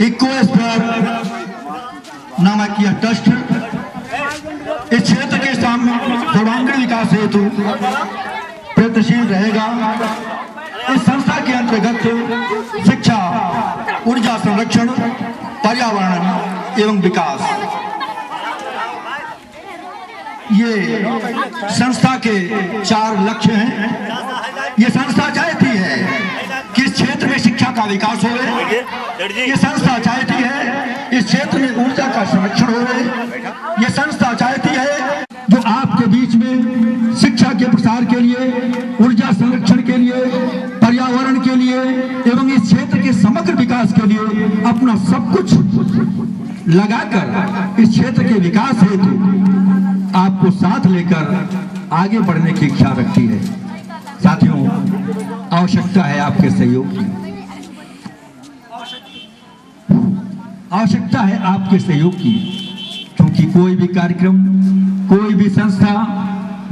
Ecosphere नामक यह trust इस क्षेत्र के सर्वांगीण विकास हेतु प्रयत्नशील रहेगा। इस संस्था के अंतर्गत शिक्षा, ऊर्जा संरक्षण, पर्यावरण एवं विकास, ये संस्था के 4 लक्ष्य हैं। ये संस्था चाहती है कि इस क्षेत्र में शिक्षा का विकास हो। ये संस्था चाहती है इस क्षेत्र में ऊर्जा का संरक्षण हो। ये संस्था चाहती है जो आपके बीच में शिक्षा के प्रसार के लिए, ऊर्जा संरक्षण के लिए, पर्यावरण के लिए एवं इस क्षेत्र के समग्र विकास के लिए अपना सब कुछ लगाकर इस क्षेत्र के विकास हेतु आपको साथ लेकर आगे बढ़ने की इच्छा रखती है। साथियों, आवश्यकता है आपके सहयोग की, आवश्यकता है आपके सहयोग की, क्योंकि कोई भी कार्यक्रम, कोई भी संस्था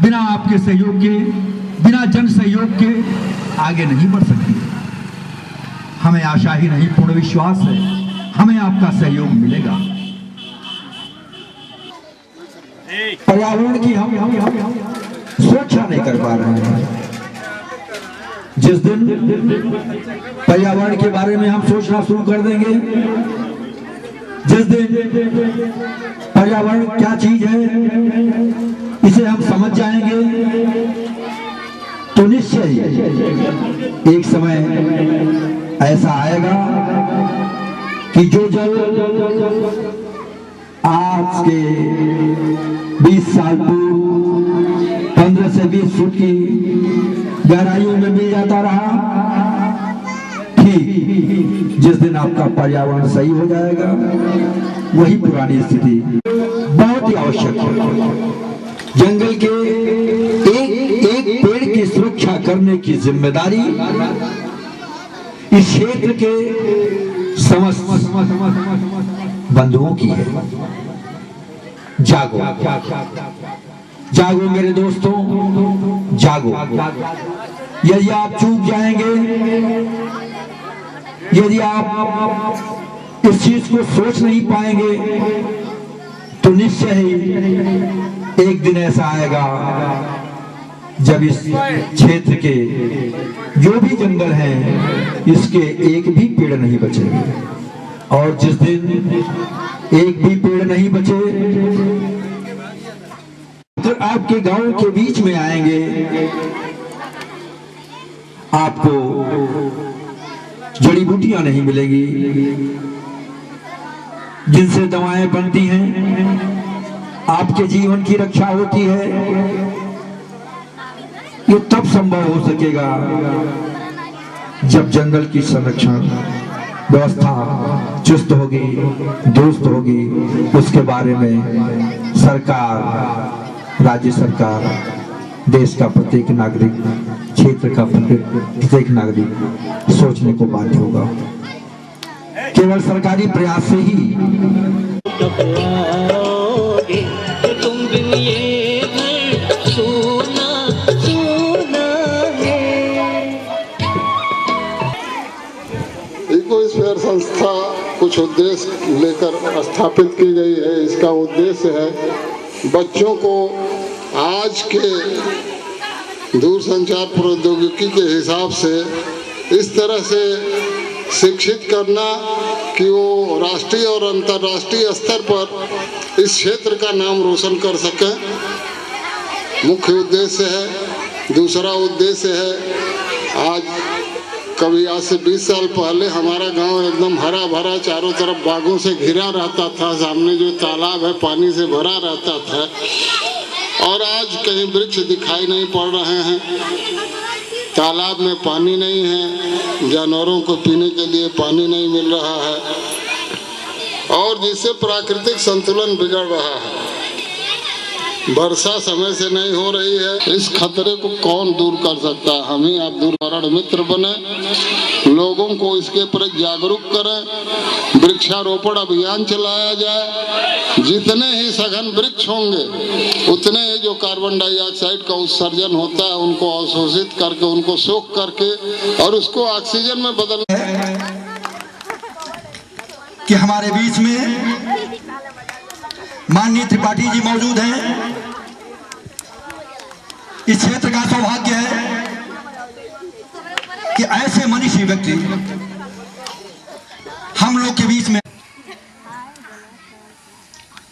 बिना आपके सहयोग के, बिना जन सहयोग के आगे नहीं बढ़ सकती। हमें आशा ही नहीं, पूर्ण विश्वास है हमें आपका सहयोग मिलेगा। पर्यावरण की हम सुरक्षा नहीं कर पा रहे हैं। जिस दिन पर्यावरण के बारे में हम सोचना शुरू कर देंगे, जिस दिन पर्यावरण क्या चीज है इसे हम समझ जाएंगे, तो निश्चय ही एक समय ऐसा आएगा कि जो जल आज के 20 साल पूर्व 15 से 20 फुट की गहराइयों में मिल जाता रहा, ठीक जिस दिन आपका पर्यावरण सही हो जाएगा वही पुरानी स्थिति बहुत ही आवश्यक है। जंगल के एक पेड़ की सुरक्षा करने की जिम्मेदारी इस क्षेत्र के समस्त बंधुओं की है। जागो, जागो मेरे दोस्तों, जागो। यदि आप चूक जाएंगे, यदि आप इस चीज को सोच नहीं पाएंगे, तो निश्चय ही एक दिन ऐसा आएगा जब इस क्षेत्र के जो भी जंगल हैं इसके एक भी पेड़ नहीं बचेंगे। और जिस दिन एक भी पेड़ नहीं बचे तो आपके गांव के बीच में आएंगे, आपको जड़ी बूटियां नहीं मिलेगी जिनसे दवाएं बनती हैं, आपके जीवन की रक्षा होती है। ये तब संभव हो सकेगा जब जंगल की संरक्षण व्यवस्था चुस्त होगी, दुरुस्त होगी। उसके बारे में सरकार, राज्य सरकार, देश का प्रत्येक नागरिक, क्षेत्र का प्रत्येक नागरिक सोचने को बाध्य होगा। केवल सरकारी प्रयास से ही इकोस्फीयर संस्था कुछ उद्देश्य लेकर स्थापित की गई है। इसका उद्देश्य है बच्चों को आज के दूरसंचार प्रौद्योगिकी के हिसाब से इस तरह से शिक्षित करना कि वो राष्ट्रीय और अंतर्राष्ट्रीय स्तर पर इस क्षेत्र का नाम रोशन कर सके, मुख्य उद्देश्य है। दूसरा उद्देश्य है, आज कभी आज से 20 साल पहले हमारा गांव एकदम हरा भरा, चारों तरफ बागों से घिरा रहता था, सामने जो तालाब है पानी से भरा रहता था, और आज कहीं वृक्ष दिखाई नहीं पड़ रहे हैं, तालाब में पानी नहीं है, जानवरों को पीने के लिए पानी नहीं मिल रहा है, और जिससे प्राकृतिक संतुलन बिगड़ रहा है। वर्षा समय से नहीं हो रही है। इस खतरे को कौन दूर कर सकता है? हम ही आप दूरवरण मित्र बने, लोगों को इसके प्रति जागरूक करें, वृक्षारोपण अभियान चलाया जाए। जितने ही सघन वृक्ष होंगे उतने ही जो कार्बन डाइऑक्साइड का उत्सर्जन होता है उनको अवशोषित करके, उनको सोख करके और उसको ऑक्सीजन में बदल कि हमारे बीच में माननीय त्रिपाठी जी मौजूद हैं। इस क्षेत्र का सौभाग्य है कि ऐसे मनीषी व्यक्ति हम लोग के बीच में।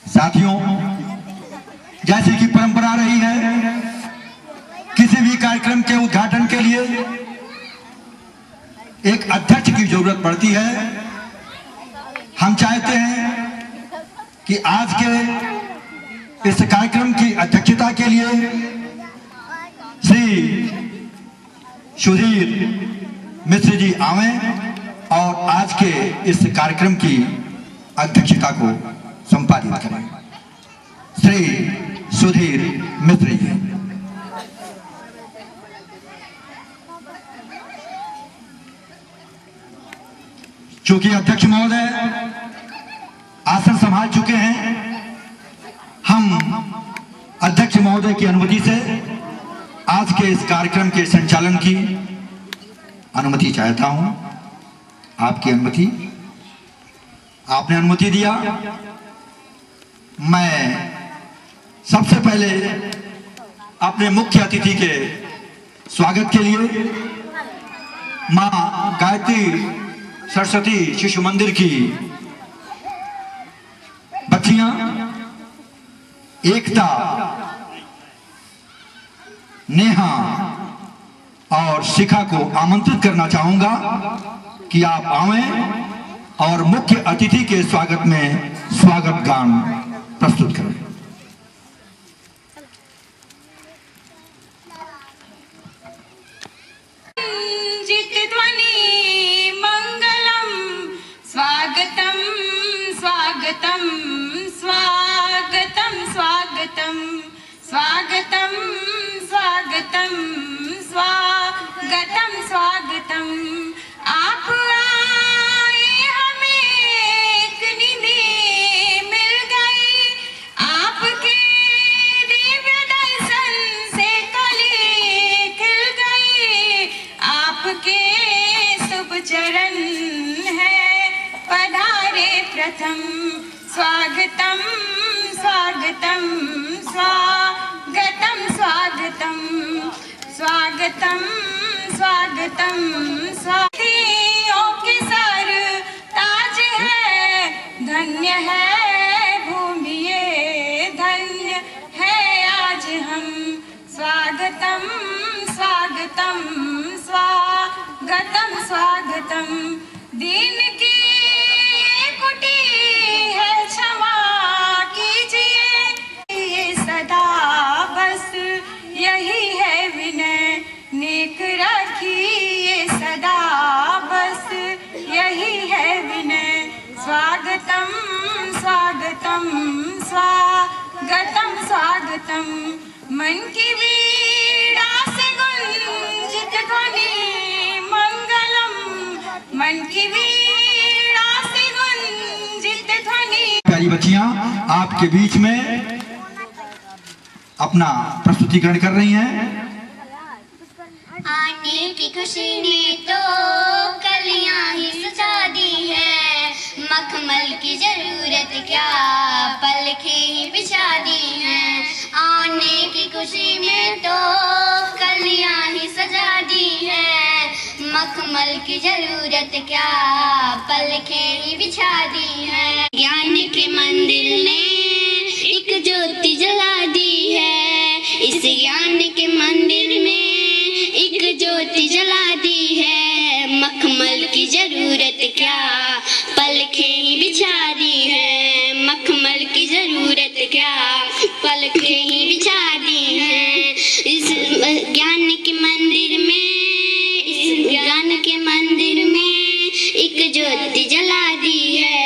साथियों, जैसे कि परंपरा रही है, किसी भी कार्यक्रम के उद्घाटन के लिए एक अध्यक्ष की जरूरत पड़ती है। हम चाहते हैं कि आज के इस कार्यक्रम की अध्यक्षता के लिए श्री सुधीर मिश्र जी आवें और आज के इस कार्यक्रम की अध्यक्षता को संपादित करें। श्री सुधीर मिश्र जी। चूंकि अध्यक्ष महोदय आसन संभाल चुके हैं, हम अध्यक्ष महोदय की अनुमति से आज के इस कार्यक्रम के संचालन की अनुमति चाहता हूं। आपकी अनुमति, आपने अनुमति दिया। मैं सबसे पहले अपने मुख्य अतिथि के स्वागत के लिए मां गायत्री सरस्वती शिशु मंदिर की बच्चियां एकता, नेहा और शिखा को आमंत्रित करना चाहूंगा कि आप आवें और मुख्य अतिथि के स्वागत में स्वागत गान प्रस्तुत करें। स्वागतम स्वागतम स्वागतम स्वागतम स्वागतम स्वागतम स्वागतम स्वागतम। आप आए हमें एक निधि मिल गई, आपके दिव्य दर्शन से कली खिल गई। आपके शुभ चरण है पधारे प्रथम। स्वागतम स्वागतम स्वागतम स्वागतम स्वागतम स्वागतम। स्वातियों के सर ताज है, धन्य है भूमि ये, धन्य है आज हम। स्वागतम स्वागतम स्वागतम स्वागतम। दिन की कुटी है क्षमा कीजिए, ये सदा बस यही है विनय, नेक रखिए सदा बस यही है विनय। स्वागतम स्वागतम स्वागतम स्वागतम। मन की वीणा से गुंजित ध्वनि मंगलम, मन की वीणा से गुंजित ध्वनि। प्यारी बच्चियां आपके बीच में अपना प्रस्तुतिकरण कर रही हैं। आने की खुशी ने तो कलियां ही सजा दी है, मखमल की जरूरत क्या पलकें ही बिछा दी हैं। आने की खुशी में तो कलियां ही सजा दी है, मखमल की जरूरत क्या पलकें ही बिछा दी है। ज्ञान के मंदिर ने एक ज्योति जला दी है, इस ज्ञान के मंदिर में एक ज्योति जला दी है। मखमल की जरूरत क्या पलकें ही बिछा दी है, मखमल की जरूरत क्या पलकें ही बिछा दी है। इस ज्ञान के मंदिर में, इस ज्ञान के मंदिर में एक ज्योति जला दी है,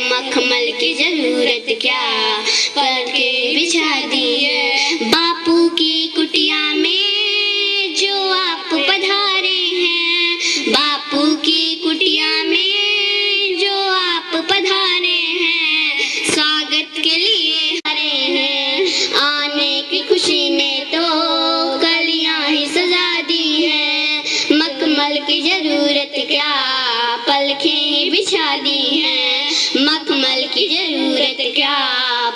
मखमल की जरूरत क्या पलकें बिछा दी है। मखमल की जरूरत क्या पलखें बिछा दी हैं, मखमल की जरूरत क्या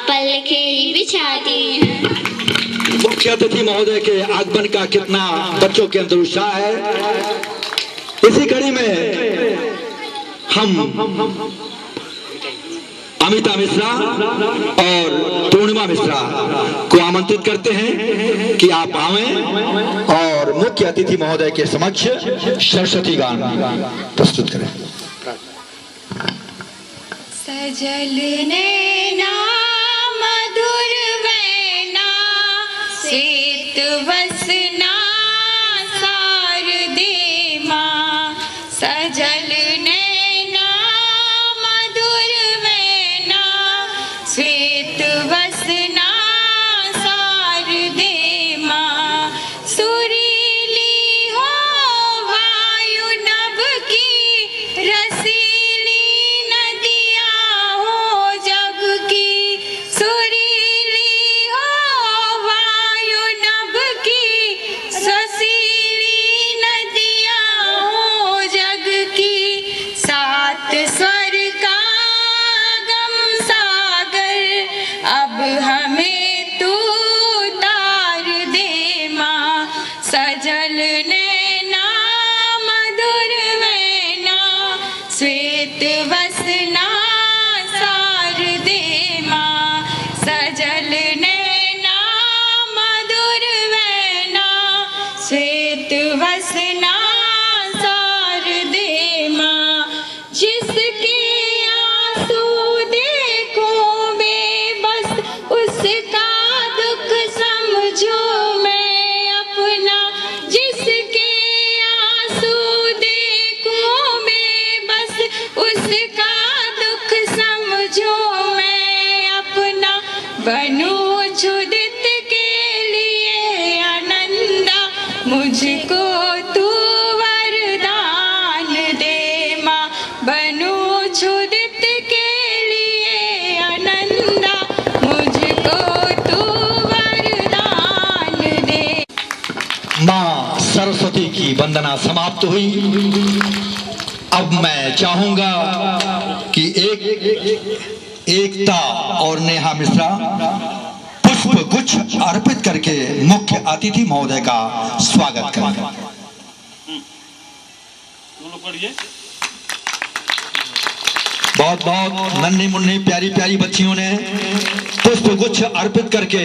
पलखें बिछा दी हैं। मुख्य अतिथि महोदय के आगमन का कितना बच्चों के अंदर उत्साह है। इसी कड़ी में हम अमिता मिश्रा और पूर्णिमा मिश्रा को आमंत्रित करते हैं कि आप आवें और मुख्य अतिथि महोदय के समक्ष सरस्वती गान प्रस्तुत करें। सजल नैना मधुर वैना श्वेत वसना शारदे माँ, सजल नैना मधुर वैना श्वेत वसना शारदे माँ, सुरीली हो वायु नभ की रसीली नदियाँ हो जग की, सुरीली हो वायु नभ की रसीली नदियाँ हो जग की, सात स्वर का गम सागर अब हमें तू तार दे माँ, सजल नैना मधुर वैना श्वेत वसना शारदे माँ, सजल नैना मधुर वैना श्वेत वसना शारदे माँ, जिसके आंसू देखो बेबस उसका दुख समझो मैं अपना, जिसके आंसू देखो बेबस उसका दुख समझो मैं अपना, बनूं क्षुदित के लिए आनंदा मुझको तू वरदान दे माँ, बनूं क्षुदित के लिए आनंदा मुझको तू वरदान दे। माँ सरस्वती की वंदना समाप्त हुई। अब मैं चाहूंगा कि एकता और नेहा मिश्रा पुष्प गुच्छ अर्पित करके मुख्य अतिथि महोदय का स्वागत करें। बहुत बहुत नन्ही मुन्नी प्यारी प्यारी बच्चियों ने पुष्प गुच्छ अर्पित करके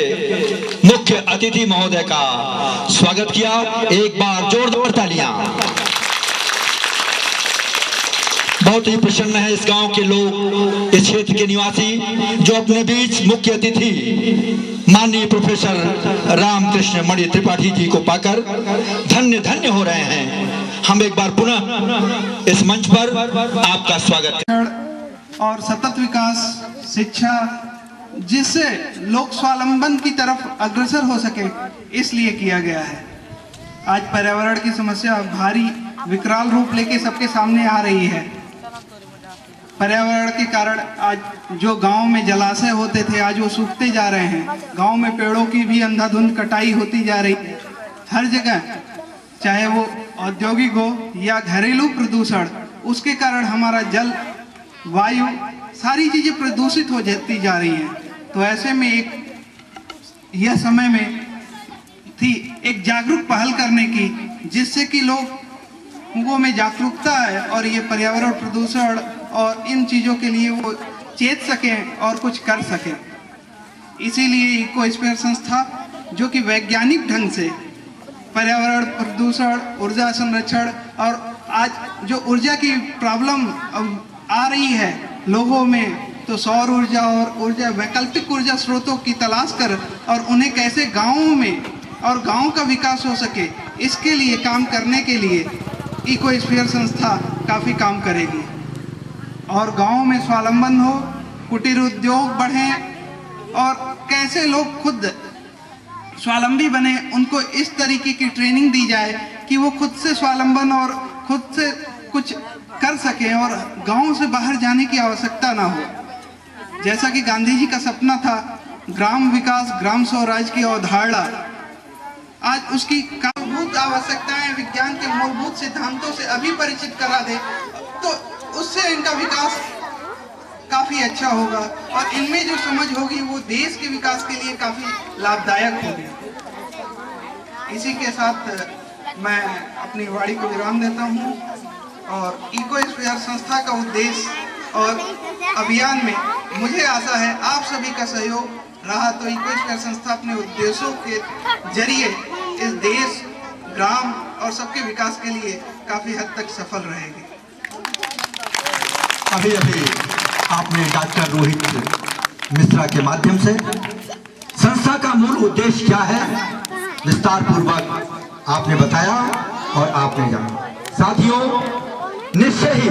मुख्य अतिथि महोदय का स्वागत किया। एक बार जोरदार तालियां। बहुत ही प्रसन्न है इस गांव के लोग, इस क्षेत्र के निवासी, जो अपने बीच मुख्य अतिथि माननीय प्रोफेसर रामकृष्ण मणि त्रिपाठी जी को पाकर धन्य धन्य हो रहे हैं। हम एक बार पुनः इस मंच पर आपका स्वागत करते। और सतत विकास, शिक्षा, जिससे लोग स्वावलंबन की तरफ अग्रसर हो सके, इसलिए किया गया है। आज पर्यावरण की समस्या भारी विकराल रूप लेके सबके सामने आ रही है। पर्यावरण के कारण आज जो गांव में जलाशय होते थे, आज वो सूखते जा रहे हैं। गांव में पेड़ों की भी अंधाधुंध कटाई होती जा रही है। हर जगह, चाहे वो औद्योगिक हो या घरेलू प्रदूषण, उसके कारण हमारा जल, वायु, सारी चीजें प्रदूषित हो जाती जा रही हैं। तो ऐसे में यह समय में थी एक जागरूक पहल करने की, जिससे कि लोगों में जागरूकता है और ये पर्यावरण प्रदूषण और इन चीज़ों के लिए वो चेत सकें और कुछ कर सकें। इसीलिए इकोस्फीयर संस्था, जो कि वैज्ञानिक ढंग से पर्यावरण प्रदूषण, ऊर्जा संरक्षण और आज जो ऊर्जा की प्रॉब्लम आ रही है लोगों में, तो सौर ऊर्जा और वैकल्पिक ऊर्जा स्रोतों की तलाश कर और उन्हें कैसे गाँवों में और गाँव का विकास हो सके, इसके लिए काम करने के लिए इकोस्फीयर संस्था काफ़ी काम करेगी। और गाँव में स्वावलंबन हो, कुटीर उद्योग बढ़ें और कैसे लोग खुद स्वावलंबी बने, उनको इस तरीके की ट्रेनिंग दी जाए कि वो खुद से स्वावलंबन और खुद से कुछ कर सकें और गांव से बाहर जाने की आवश्यकता ना हो। जैसा कि गांधी जी का सपना था, ग्राम विकास, ग्राम स्वराज की अवधारणा, आज उसकी मूलभूत आवश्यकताएं विज्ञान के मूलभूत सिद्धांतों से अभी परिचित करा दे तो उससे इनका विकास काफी अच्छा होगा और इनमें जो समझ होगी वो देश के विकास के लिए काफी लाभदायक होगी। इसी के साथ मैं अपनी वाणी को विराम देता हूँ और इकोस्फीयर संस्था का उद्देश्य और अभियान में मुझे आशा है आप सभी का सहयोग रहा तो इकोस्फीयर संस्था अपने उद्देश्यों के जरिए इस देश, ग्राम और सबके विकास के लिए काफी हद तक सफल रहेगी। अभी अभी आपने डॉक्टर रोहित मिश्रा के माध्यम से संस्था का मूल उद्देश्य क्या है विस्तार पूर्वक आपने बताया और आपने जाना। साथियों, निश्चय ही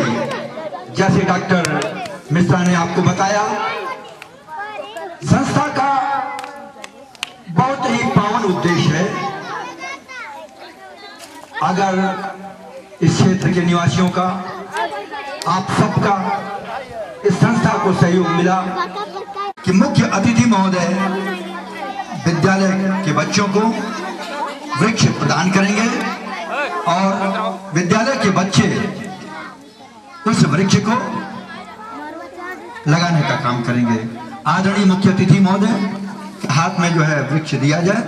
जैसे डॉक्टर मिश्रा ने आपको बताया, संस्था का बहुत ही पावन उद्देश्य है। अगर इस क्षेत्र के निवासियों का, आप सबका इस संस्था को सहयोग मिला कि मुख्य अतिथि महोदय विद्यालय के बच्चों को वृक्ष प्रदान करेंगे और विद्यालय के बच्चे उस वृक्ष को लगाने का काम करेंगे। आदरणीय मुख्य अतिथि महोदय के हाथ में जो है वृक्ष दिया जाए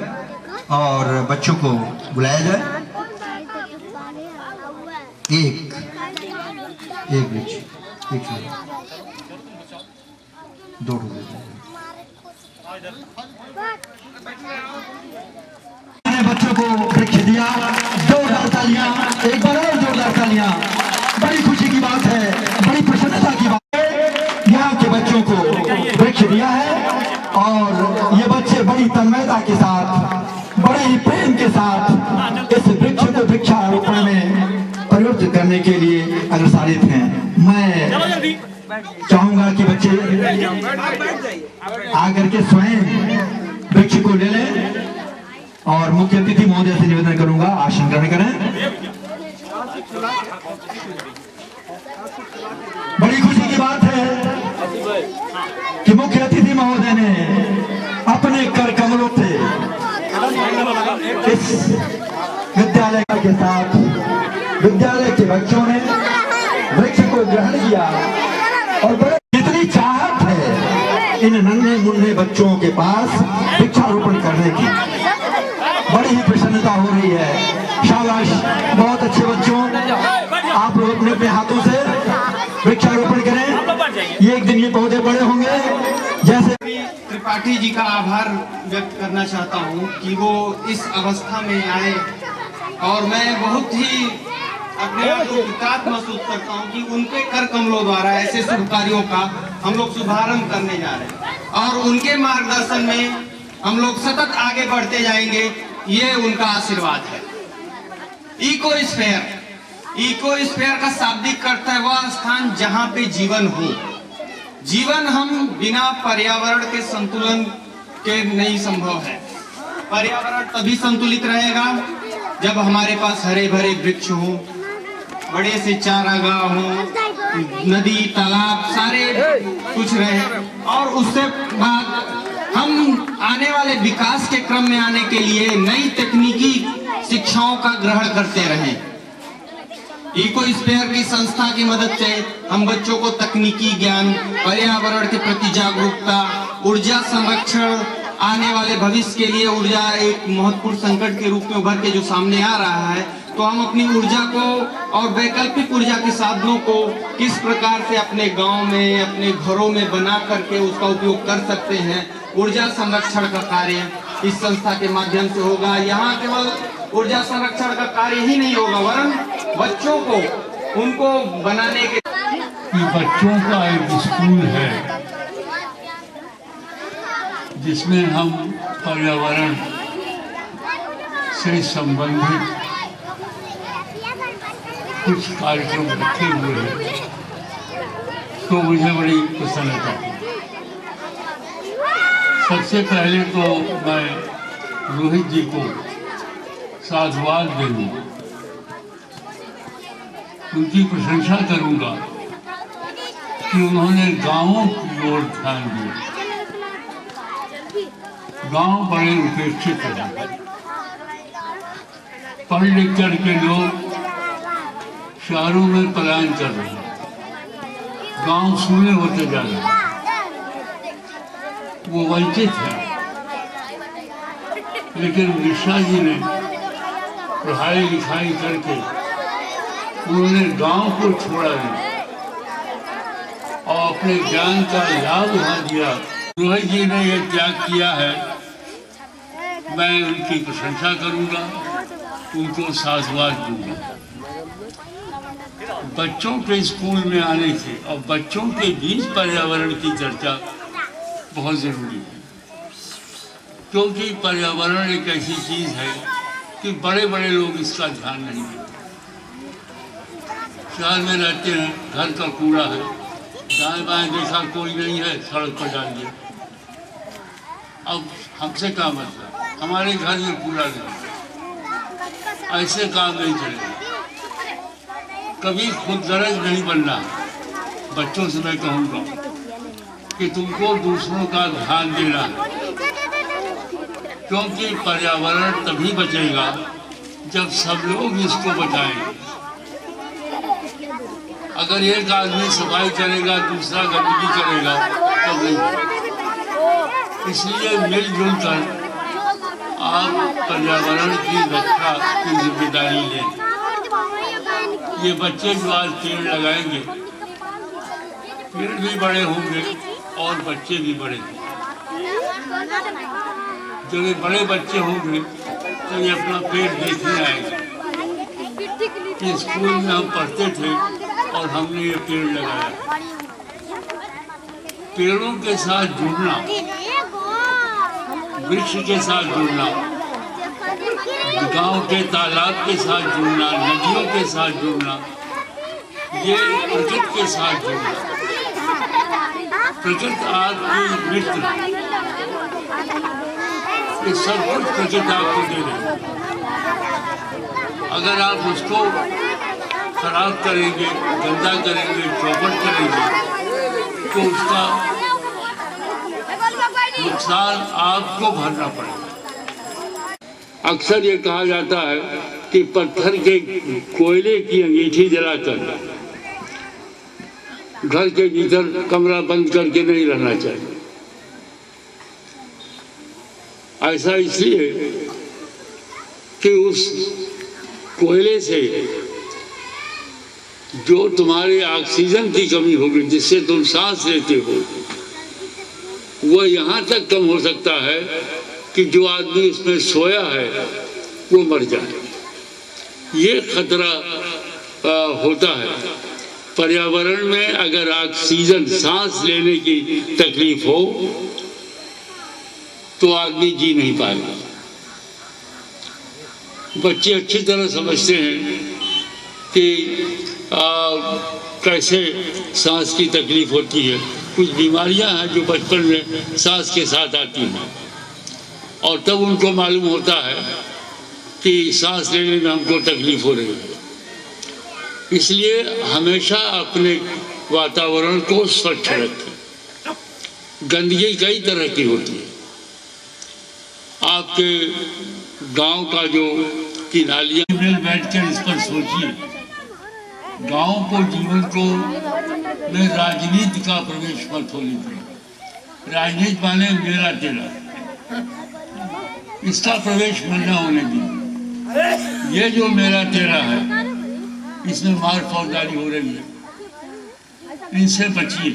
और बच्चों को बुलाया जाए। एक वृक्ष, एक दो बच्चों को वृक्ष दिया। जोरदार तालियां, एक बार और जोरदार तालियां। बड़ी खुशी की बात है, बड़ी प्रसन्नता की बात है। यहाँ के बच्चों को वृक्ष दिया है और ये बच्चे बड़ी तन्मयता के साथ, बड़े ही प्रेम के साथ इस वृक्ष को वृक्षारोपण में परिवर्तित करने के लिए अग्रसरित हैं। मैं चाहूंगा कि बच्चे आकर के स्वयं वृक्ष को ले लें और मुख्य अतिथि महोदय से निवेदन करूंगा आसन ग्रहण करें। बड़ी खुशी की बात है कि मुख्य अतिथि महोदय ने अपने कर कमलों से इस विद्यालय के साथ विद्यालय के बच्चों ने वृक्ष को ग्रहण किया और बड़े कितनी चाहत है इन नन्हे मुन्ने बच्चों के पास वृक्षारोपण करने की। बड़ी ही प्रसन्नता हो रही है। शाबाश, बहुत अच्छे बच्चों, आप लोग अपने अपने हाथों से वृक्षारोपण करें। ये एक दिन ये पौधे बड़े होंगे। जैसे त्रिपाठी जी का आभार व्यक्त करना चाहता हूँ कि वो इस अवस्था में आए और मैं बहुत ही अपने आप को कृतार्थ महसूस करता हूँ कि उनके कर कमलों द्वारा ऐसे शुभ कार्यों का हम लोग शुभारंभ करने जा रहे हैं और उनके मार्गदर्शन में हम लोग सतत आगे बढ़ते जाएंगे। ये उनका आशीर्वाद है। इकोस्फीयर का शाब्दिक अर्थ है वह स्थान जहाँ पे जीवन हो। जीवन हम बिना पर्यावरण के संतुलन के नहीं संभव है। पर्यावरण तभी संतुलित रहेगा जब हमारे पास हरे भरे वृक्ष हो, बड़े से चारागाह हो, नदी तालाब सारे कुछ रहे और उससे बाद हम आने वाले विकास के क्रम में आने के लिए नई तकनीकी शिक्षाओं का ग्रहण करते रहें। इकोस्फीयर की संस्था की मदद से हम बच्चों को तकनीकी ज्ञान, पर्यावरण के प्रति जागरूकता, ऊर्जा संरक्षण, आने वाले भविष्य के लिए ऊर्जा एक महत्वपूर्ण संकट के रूप में उभर के जो सामने आ रहा है, तो हम अपनी ऊर्जा को और वैकल्पिक ऊर्जा के साधनों को किस प्रकार से अपने गांव में, अपने घरों में बना करके उसका उपयोग कर सकते हैं। ऊर्जा संरक्षण का कार्य इस संस्था के माध्यम से होगा। यहाँ केवल ऊर्जा संरक्षण का कार्य ही नहीं होगा वरन बच्चों को उनको बनाने के बच्चों का एक स्कूल है जिसमें हम पर्यावरण से संबंधित कुछ कार्यक्रम रखे हुए हैं, तो मुझे बड़ी प्रसन्नता है। सबसे पहले तो मैं रोहित जी को साधुवाद दूंगा, उनकी प्रशंसा करूंगा कि उन्होंने गांवों की ओर ध्यान दिया। गांव बड़े उपेक्षित हैं पढ़ लिख कर के लोग शहरों में पलायन कर रहे हैं, गांव शून्य होते जा रहे हैं, वो वंचित है। लेकिन मिश्रा जी ने पढ़ाई लिखाई करके उन्होंने गांव को छोड़ा नहीं और अपने ज्ञान का लाभ उठा दिया। रोहित जी ने यह त्याग किया है, मैं उनकी प्रशंसा करूंगा, उनको साधुवाद दूंगा। बच्चों के स्कूल में आने से और बच्चों के बीच पर्यावरण की चर्चा बहुत जरूरी है, क्योंकि पर्यावरण एक ऐसी चीज है कि बड़े बड़े लोग इसका ध्यान नहीं देते। शहर में रहते हैं, घर का कूड़ा है, दाएं बाएं देखा कोई नहीं है, सड़क पर डाल दिया। अब हमसे क्या मतलब, हमारे घर में कूड़ा नहीं, ऐसे काम नहीं चलेगा। कभी खुद गरज नहीं बनना। बच्चों से मैं कहूँगा कि तुमको दूसरों का ध्यान देना है, क्योंकि पर्यावरण तभी बचेगा जब सब लोग इसको बचाएंगे। अगर एक आदमी सफाई करेगा, दूसरा गंदगी करेगा, तब नहीं। इसलिए मिलजुल कर आप पर्यावरण की रक्षा की जिम्मेदारी लें। ये बच्चे जो आज पेड़ लगाएंगे, पेड़ भी बड़े होंगे और बच्चे भी बड़े होंगे। जब ये बड़े बच्चे होंगे तो ये अपना पेड़ देखने आएंगे कि स्कूल में हम पढ़ते थे और हमने ये पेड़ लगाया। पेड़ों के साथ जुड़ना, वृक्ष के साथ जुड़ना, गांव के तालाब के साथ जुड़ना, नदियों के साथ जुड़ना, ये प्रकृति के साथ जुड़ना। प्रकृति आपकी मित्र, ये सब कुछ प्रकृति आपको दे रही। अगर आप उसको खराब करेंगे, गंदा करेंगे, चौपट करेंगे, तो उसका नुकसान आपको भरना पड़ेगा। अक्सर ये कहा जाता है कि पत्थर के कोयले की अंगीठी जलाकर घर के भीतर कमरा बंद करके नहीं रहना चाहिए। ऐसा इसलिए कि उस कोयले से जो तुम्हारे ऑक्सीजन की कमी होगी, जिससे तुम सांस लेते हो, वो यहाँ तक कम हो सकता है कि जो आदमी उसमें सोया है वो मर जाए। ये खतरा होता है। पर्यावरण में अगर ऑक्सीजन, सांस लेने की तकलीफ हो तो आदमी जी नहीं पाएगा। बच्चे अच्छी तरह समझते हैं कि कैसे सांस की तकलीफ होती है। कुछ बीमारियां हैं जो बचपन में सांस के साथ आती हैं और तब उनको मालूम होता है कि सांस लेने में हमको तकलीफ हो रही है। इसलिए हमेशा अपने वातावरण को स्वच्छ रखें। गंदगी कई तरह की होती है। आपके गांव का जो की नालियां, मिल बैठकर इस पर सोचिए। गांव को, जीवन को में राजनीति का प्रवेश मत होने दें। राजनीति माने मेरा तेरा, इसका प्रवेश मत न होने दें। ये जो मेरा तेरा है, इसमें मार फौजदारी हो रही है, इनसे बचिए।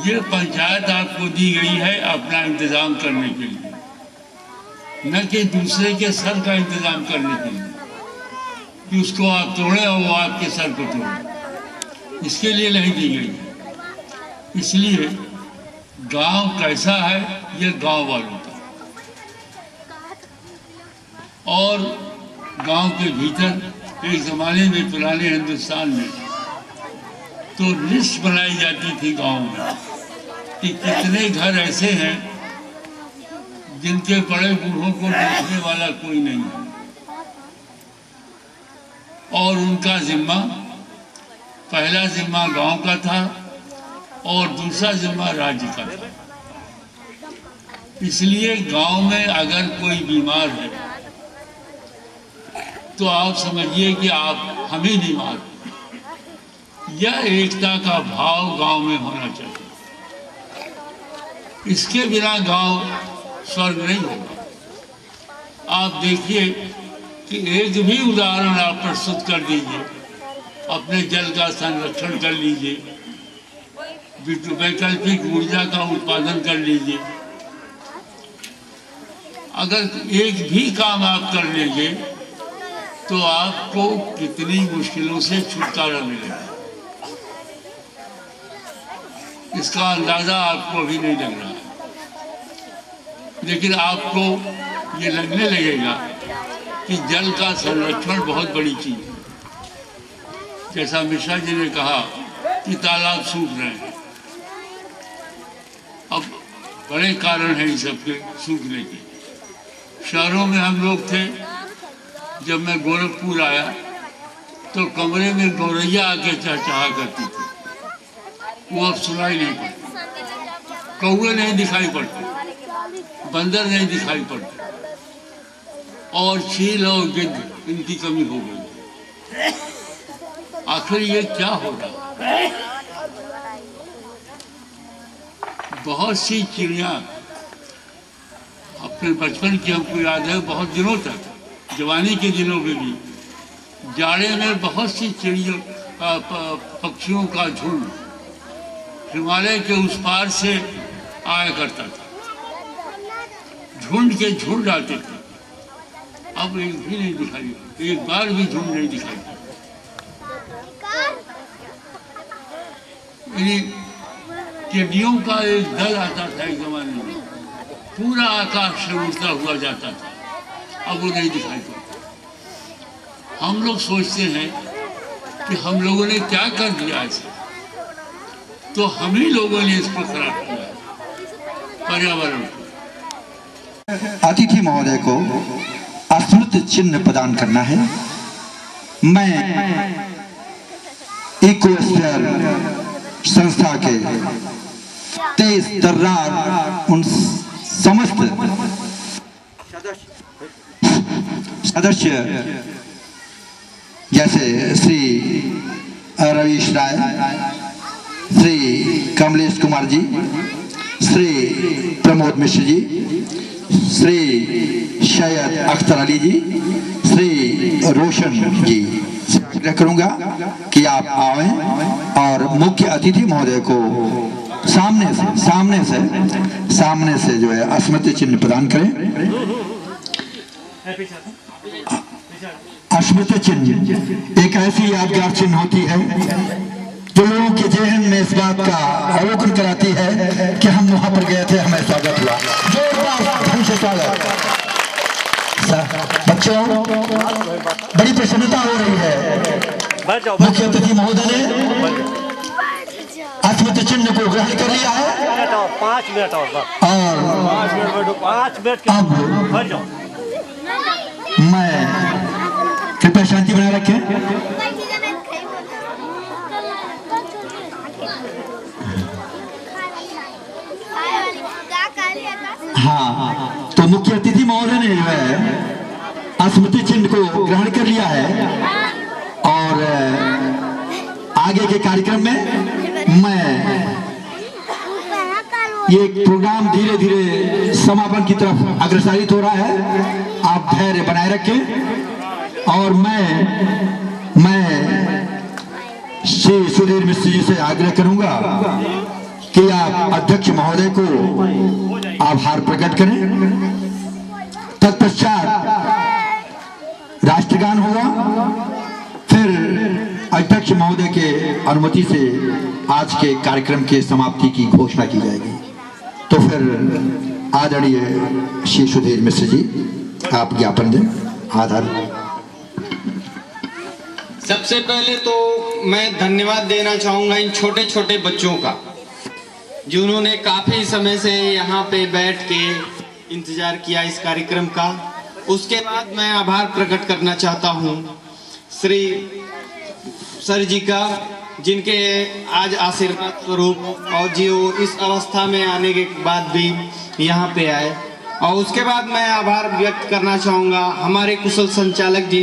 ये पंचायत आपको दी गई है अपना इंतजाम करने के लिए, न कि दूसरे के सर का इंतजाम करने के लिए कि उसको आप तोड़े और वो आपके सर को तोड़े। इसके लिए नहीं दी गई है। इसलिए गांव कैसा है ये गांव वालों का, और गांव के भीतर एक जमाने में पुराने हिंदुस्तान में तो लिस्ट बनाई जाती थी गांव में कि कितने घर ऐसे हैं जिनके बड़े बूढ़ों को देखने वाला कोई नहीं है, और उनका जिम्मा, पहला जिम्मा गांव का था और दूसरा जिम्मा राज्य का था। इसलिए गांव में अगर कोई बीमार है तो आप समझिए कि आप हमें नहीं मारते। यह एकता का भाव गांव में होना चाहिए। इसके बिना गांव स्वर्ग नहीं होगा। आप देखिए कि एक भी उदाहरण आप प्रस्तुत कर दीजिए, अपने जल का संरक्षण कर लीजिए, वैकल्पिक ऊर्जा का उत्पादन कर लीजिए। अगर एक भी काम आप कर लेंगे तो आपको कितनी मुश्किलों से छुटकारा मिलेगा, इसका अंदाजा आपको अभी नहीं लग रहा है, लेकिन आपको ये लगने लगेगा कि जल का संरक्षण बहुत बड़ी चीज है। जैसा मिश्रा जी ने कहा कि तालाब सूख रहे हैं, अब बड़े कारण हैं इन सबके सूखने के। शहरों में हम लोग थे, जब मैं गोरखपुर आया तो कमरे में गौरैया आके चहचहा करती थी, वो अब सुनाई नहीं पड़ती। कौवे नहीं दिखाई पड़ते, बंदर नहीं दिखाई पड़ते, और चील और गिद्ध इनकी कमी हो गई। आखिर ये क्या हो रहा है? बहुत सी चिड़िया, अपने बचपन की हमको याद है, बहुत दिनों तक, जवानी के दिनों में भी, जाड़े में बहुत सी चिड़ियों पक्षियों का झुंड हिमालय के उस पार से आया करता था। झुंड के झुंड आते थे। अब एक भी नहीं दिखाई, एक बार भी झुंड नहीं दिखाई। टिड्डियों का एक दल आता था एक जमाने में, पूरा आकाश से उड़ता हुआ जाता था, अब वो नहीं दिखाई पड़ता। हम लोग सोचते हैं कि हम लोगों ने क्या कर दिया ऐसा, तो हम ही लोगों ने इसको खराब किया, पर्यावरण को। अतिथि महोदय को स्मृति चिन्ह प्रदान करना है। मैं इकोस्फीयर संस्था के 23 दर्रार उन समस्त सदस्य जैसे श्री रवीश राय, श्री कमलेश कुमार जी, श्री प्रमोद मिश्र जी, श्री सैयद अख्तर अली जी, श्री रोशन जी, आग्रह करूंगा कि आप आएं और मुख्य अतिथि महोदय को सामने से जो है स्मृति चिन्ह प्रदान करें। स्मृति चिन्ह एक ऐसी यादगार चिन्ह होती है जो लोगों के जहन में इस बात का अवलोकन कराती है कि हम वहां पर गए थे, हमें स्वागत हुआ। जोरदार ढंग से स्वागत। बच्चों, बड़ी प्रसन्नता हो रही है। मुख्य अतिथि महोदय ने स्मृति चिन्ह को ग्रहण कर लिया है 5 मिनट और अब मैं कृपया शांति बनाए रखें। हाँ, तो मुख्य अतिथि महोदय ने जो है स्मृति चिन्ह को ग्रहण कर लिया है और आगे के कार्यक्रम में मैं ये प्रोग्राम धीरे धीरे समापन की तरफ अग्रसरित हो रहा है। आप धैर्य बनाए रखें और मैं श्री सुधीर मिश्र जी से आग्रह करूंगा कि आप अध्यक्ष महोदय को आभार प्रकट करें। तत्पश्चात राष्ट्रगान होगा, फिर अध्यक्ष महोदय के अनुमति से आज के कार्यक्रम के समाप्ति की घोषणा की जाएगी। तो फिर आदरणीय श्री सुधीर मिश्र जी, आप ज्ञापन दें। आधार। सबसे पहले तो मैं धन्यवाद देना चाहूंगा इन छोटे छोटे बच्चों का, जिन्होंने काफी समय से यहाँ पे बैठ के इंतजार किया इस कार्यक्रम का। उसके बाद मैं आभार प्रकट करना चाहता हूँ श्री सर जी का, जिनके आज आशीर्वाद स्वरूप और जो इस अवस्था में आने के बाद भी यहाँ पे आए। और उसके बाद मैं आभार व्यक्त करना चाहूँगा हमारे कुशल संचालक जी